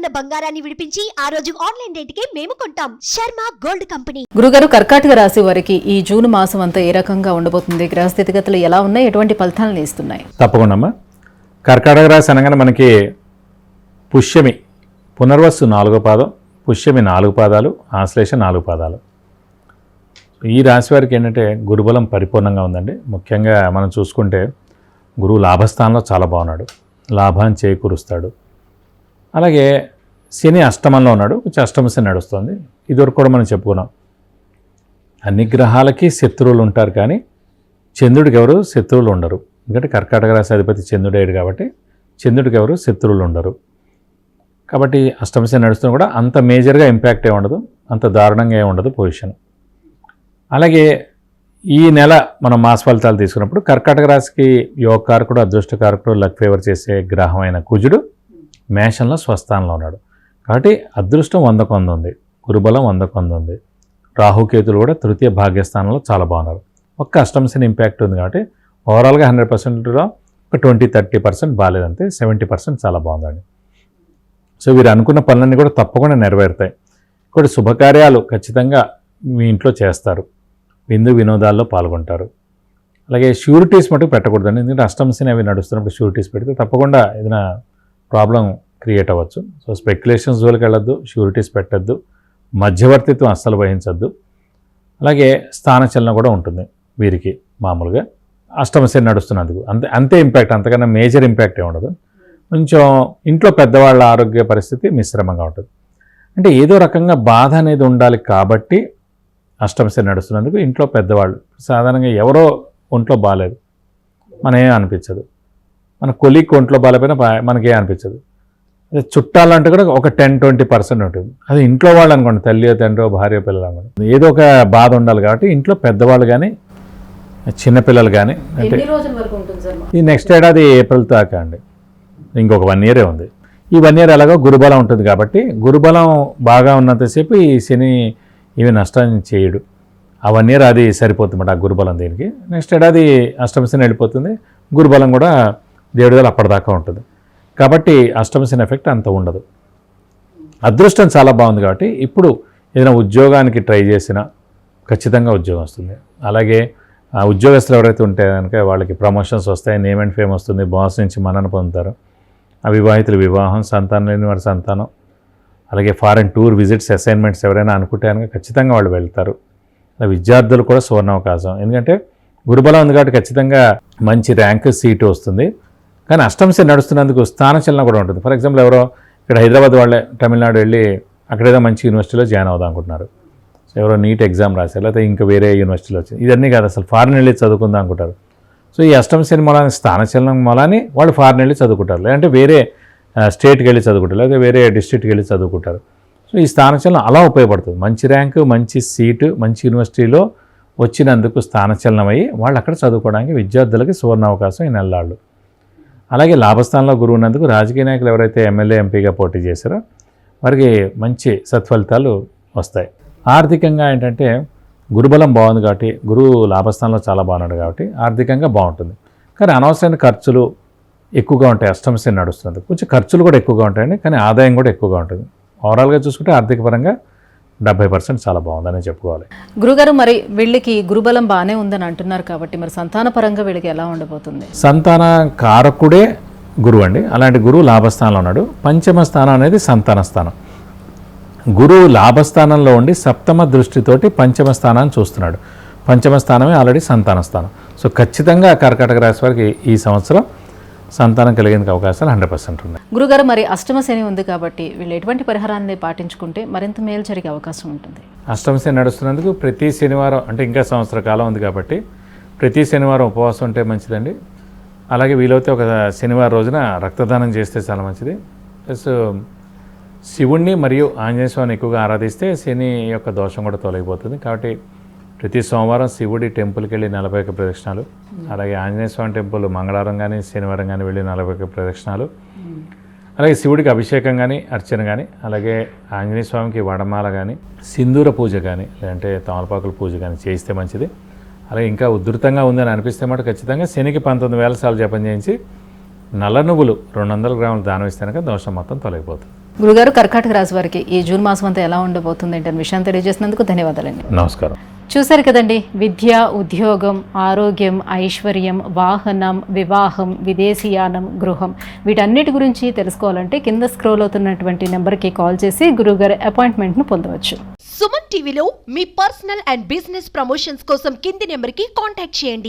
ఉన్న బంగారాన్ని విడిపించి ఆ రోజు ఆన్లైన్ రేటుకే మేము కొంటాం. Sharma gold company. గురుగారు, కర్కాటక రాశి వారికి ఈ జూన్ మాసం అంతా ఏ రకంగా ఉండబోతుంది? గ్రహ స్థితిగతులు ఎలా ఉన్నాయి? ఎటువంటి ఫలితాలను ఇస్తున్నాయి? తప్పకుండా అమ్మా. కర్కాటక రాశి అనగానే మనకి పుష్యమి పునర్వసు 4వ పాదం, పుష్యమి 4 పాదాలు, ఆశ్లేష 4 పాదాలు. ఈ రాశి వారికి ఏంటంటే గురుబలం పరిపూర్ణంగా ఉందండి. ముఖ్యంగా మనం చూసుకుంటే గురువు లాభస్థానంలో చాలా బాగున్నాడు, లాభాన్ని చేకూరుస్తాడు. అలాగే శని అష్టమంలో ఉన్నాడు, కొంచెం అష్టమ శని నడుస్తుంది. ఇదివరకు కూడా మనం చెప్పుకున్నాం, అన్ని గ్రహాలకి శత్రువులు ఉంటారు కానీ చంద్రుడికి ఎవరు శత్రువులు ఉండరు. ఎందుకంటే కర్కాటక రాశి అధిపతి చంద్రుడేడు కాబట్టి చంద్రుడికి ఎవరు శత్రువులు ఉండరు. కాబట్టి అష్టమ శని నడుస్తున్నా కూడా అంత మేజర్గా ఇంపాక్ట్ ఏ ఉండదు, అంత దారుణంగా ఏ ఉండదు పొజిషన్. అలాగే ఈ నెల మనం మాస ఫలితాలు తీసుకున్నప్పుడు కర్కాటక రాశికి యోగకారకుడు, అదృష్టకారకుడు, లక్ ఫేవర్ చేసే గ్రహం అయిన కుజుడు మేషంలో స్వస్థానంలో ఉన్నాడు. కాబట్టి అదృష్టం 100కు 100 ఉంది, గురుబలం 100కు 100 ఉంది. రాహుకేతులు కూడా తృతీయ భాగ్యస్థానంలో చాలా బాగున్నారు. ఒక్క అష్టమ శని ఇంపాక్ట్ ఉంది కాబట్టి ఓవరాల్గా 100%లో ఒక 20-30% బాగాలేదంటే 70% చాలా బాగుందండి. సో వీరు అనుకున్న పనులన్నీ కూడా తప్పకుండా నెరవేరుతాయి. ఇక్కడ శుభకార్యాలు ఖచ్చితంగా మీ ఇంట్లో చేస్తారు, విందు వినోదాల్లో పాల్గొంటారు. అలాగే షూరిటీస్ మటుకు పెట్టకూడదండి, ఎందుకంటే అష్టమ శని అవి నడుస్తున్నప్పుడు షూరిటీస్ పెడితే తప్పకుండా ఏదైనా ప్రాబ్లం క్రియేట్ అవ్వచ్చు. సో స్పెక్యులేషన్స్ జోలికి వెళ్ళొద్దు, షూరిటీస్ పెట్టద్దు, మధ్యవర్తిత్వం అస్సలు వహించద్దు. అలాగే స్థానచలనం కూడా ఉంటుంది వీరికి. మామూలుగా అష్టమ శని నడుస్తున్నందుకు అంతే ఇంపాక్ట్, అంతకన్నా మేజర్ ఇంపాక్ట్ ఏమి ఉండదు. కొంచెం ఇంట్లో పెద్దవాళ్ళ ఆరోగ్య పరిస్థితి మిశ్రమంగా ఉంటుంది. అంటే ఏదో రకంగా బాధ అనేది ఉండాలి కాబట్టి అష్టమ శని నడుస్తున్నందుకు ఇంట్లో పెద్దవాళ్ళు సాధారణంగా ఎవరో ఒంట్లో బాగాలేదు మనకేం అనిపించదు, మన కొలీగ్ ఒంట్లో బాగాలేకపోయినా మనకేం అనిపించదు. అదే చుట్టాలంటే కూడా ఒక 10-20% ఉంటుంది. అది ఇంట్లో వాళ్ళు అనుకోండి, తల్లి తండ్రి భార్య పిల్లలు అనుకోండి, ఏదో ఒక బాధ ఉండాలి. కాబట్టి ఇంట్లో పెద్దవాళ్ళు కానీ చిన్నపిల్లలు కానీ, అంటే ఈ నెక్స్ట్ ఏడాది ఏప్రిల్ దాకా అండి, ఇంకొక 1 ఇయరే ఉంది. ఈ 1 ఇయర్ ఎలాగో గురుబలం ఉంటుంది కాబట్టి గురుబలం బాగా ఉన్నంతసేపు ఈ శని ఇవి నష్టాన్ని చేయడు. ఆ 1 ఇయర్ అది సరిపోతుందన్నమాట ఆ గురుబలం దీనికి. నెక్స్ట్ ఏడాది అష్టమ శని వెళ్ళిపోతుంది, గురుబలం కూడా దేవుడిదలు అప్పటిదాకా ఉంటుంది. కాబట్టి అష్టమ శని ఎఫెక్ట్ అంత ఉండదు. అదృష్టం చాలా బాగుంది కాబట్టి ఇప్పుడు ఏదైనా ఉద్యోగానికి ట్రై చేసినా ఖచ్చితంగా ఉద్యోగం వస్తుంది. అలాగే ఆ ఉద్యోగస్తులు ఎవరైతే ఉంటే కనుక వాళ్ళకి ప్రమోషన్స్ వస్తాయి, నేమ్ అండ్ ఫేమ్ వస్తుంది, బాస్ నుంచి మన్నన పొందుతారు. అవివాహితులు వివాహం, సంతానం లేని వారి సంతానం, అలాగే ఫారెన్ టూర్ విజిట్స్, అసైన్మెంట్స్ ఎవరైనా అనుకుంటే కనుక ఖచ్చితంగా వాళ్ళు వెళ్తారు. విద్యార్థులు కూడా సువర్ణావకాశం, ఎందుకంటే గురుబలం ఉంది కాబట్టి ఖచ్చితంగా మంచి ర్యాంక్ సీటు వస్తుంది. కానీ అష్టమ శని నడుస్తున్నందుకు స్థానచలనం కూడా ఉంటుంది. ఫర్ ఎగ్జాంపుల్ ఎవరో ఇక్కడ హైదరాబాద్ వాళ్ళే తమిళనాడు వెళ్ళి అక్కడేదో మంచి యూనివర్సిటీలో జాయిన్ అవుదాం అనుకుంటున్నారు. సో ఎవరో నీట్ ఎగ్జామ్ రాశారు, లేకపోతే ఇంకా వేరే యూనివర్సిటీలో వచ్చింది. ఇదన్నీ కాదు, అసలు ఫారెన్ వెళ్ళి చదువుకుందాం అనుకుంటారు. సో ఈ అష్టమ శని మూలాన్ని, స్థానచలనం మూలాన్ని వాళ్ళు ఫారెన్ వెళ్ళి చదువుకుంటారు, లేదంటే వేరే స్టేట్కి వెళ్ళి చదువుకుంటారు, లేదా వేరే డిస్ట్రిక్ట్కి వెళ్ళి చదువుకుంటారు. సో ఈ స్థానచలనం అలా ఉపయోగపడుతుంది. మంచి ర్యాంకు, మంచి సీటు, మంచి యూనివర్సిటీలో వచ్చినందుకు స్థానచలనం అయ్యి వాళ్ళు అక్కడ చదువుకోవడానికి విద్యార్థులకి సువర్ణావకాశం ఈ నెలలాళ్ళు. అలాగే లాభస్థానంలో గురువు ఉన్నందుకు రాజకీయ నాయకులు ఎవరైతే ఎమ్మెల్యే, ఎంపీగా పోటీ చేశారో వారికి మంచి సత్ఫలితాలు వస్తాయి. ఆర్థికంగా ఏంటంటే గురుబలం బాగుంది కాబట్టి, గురువు లాభస్థానంలో చాలా బాగున్నాడు కాబట్టి ఆర్థికంగా బాగుంటుంది. కానీ అనవసరమైన ఖర్చులు ఎక్కువగా ఉంటాయి. అష్టమ శని నడుస్తుంది, కొంచెం ఖర్చులు కూడా ఎక్కువగా ఉంటాయండి, కానీ ఆదాయం కూడా ఎక్కువగా ఉంటుంది. ఓవరాల్గా చూసుకుంటే ఆర్థిక పరంగా 70% చాలా బాగుందని చెప్పుకోవాలి. గురుగారు, మరి వీళ్ళకి గురుబలం బాగానే ఉందని అంటున్నారు కాబట్టి మరి సంతాన పరంగా వీళ్ళకి ఎలా ఉండబోతుంది? సంతాన కారకుడే గురువు అండి. అలాంటి గురువు లాభస్థానంలో ఉన్నాడు. పంచమ స్థానం అనేది సంతాన స్థానం. గురువు లాభస్థానంలో ఉండి సప్తమ దృష్టితోటి పంచమ స్థానాన్ని చూస్తున్నాడు. పంచమ స్థానమే ఆల్రెడీ సంతాన స్థానం. సో ఖచ్చితంగా కర్కాటక రాశి వారికి ఈ సంవత్సరం సంతానం కలిగేందుకు అవకాశాలు 100% ఉన్నాయి. గురుగారు, మరి అష్టమ శని ఉంది కాబట్టి వీళ్ళు ఎటువంటి పరిహారాన్ని పాటించుకుంటే మరింత మేలు జరిగే అవకాశం ఉంటుంది? అష్టమ శని నడుస్తున్నందుకు ప్రతి శనివారం, అంటే ఇంకా సంవత్సర కాలం ఉంది కాబట్టి ప్రతి శనివారం ఉపవాసం ఉంటే మంచిదండి. అలాగే వీలైతే ఒక శనివారం రోజున రక్తదానం చేస్తే చాలా మంచిది. ప్లస్ శివుణ్ణి మరియు ఆంజనేయ స్వామిని ఎక్కువగా ఆరాధిస్తే శని యొక్క దోషం కూడా తొలగిపోతుంది. కాబట్టి ప్రతి సోమవారం శివుడి టెంపుల్కి వెళ్ళి 41 ప్రదక్షిణాలు, అలాగే ఆంజనేయ స్వామి టెంపుల్ మంగళవారం కానీ శనివారం కానీ వెళ్ళి 41 ప్రదక్షిణాలు, అలాగే శివుడికి అభిషేకం కానీ అర్చన కానీ, అలాగే ఆంజనేయ స్వామికి వడమాల కానీ సింధూర పూజ కానీ లేదంటే తమలపాకుల పూజ కానీ చేయిస్తే మంచిది. అలాగే ఇంకా ఉధృతంగా ఉందని అనిపిస్తే మాట ఖచ్చితంగా శనికి 19,000 సార్లు జపం చేయించి నల్ల నువ్వులు 200 గ్రాములు దానం ఇస్తే కనుక దోషం మొత్తం తొలగిపోతుంది. గురుగారు, కర్కాటక రాశి వారికి ఈ జూన్ మాసం అంతా ఎలా ఉండబోతుంది అంటే విషయాన్ని తెలియజేసినందుకు ధన్యవాదాలండి. నమస్కారం. చూశారు కదండి, విద్య, ఉద్యోగం, ఆరోగ్యం, ఐశ్వర్యం, వాహనం, వివాహం, విదేశీయానం, గృహం, వీటన్నిటి గురించి తెలుసుకోవాలంటే కింద స్క్రోల్ అవుతున్నటువంటి నెంబర్కి కాల్ చేసి గురువుగారి అపాయింట్మెంట్ను పొందవచ్చు. సుమన్ టీవీలో మీ పర్సనల్ అండ్ బిజినెస్ ప్రమోషన్స్ కోసం కింది నెంబర్కి కాంటాక్ట్ చేయండి.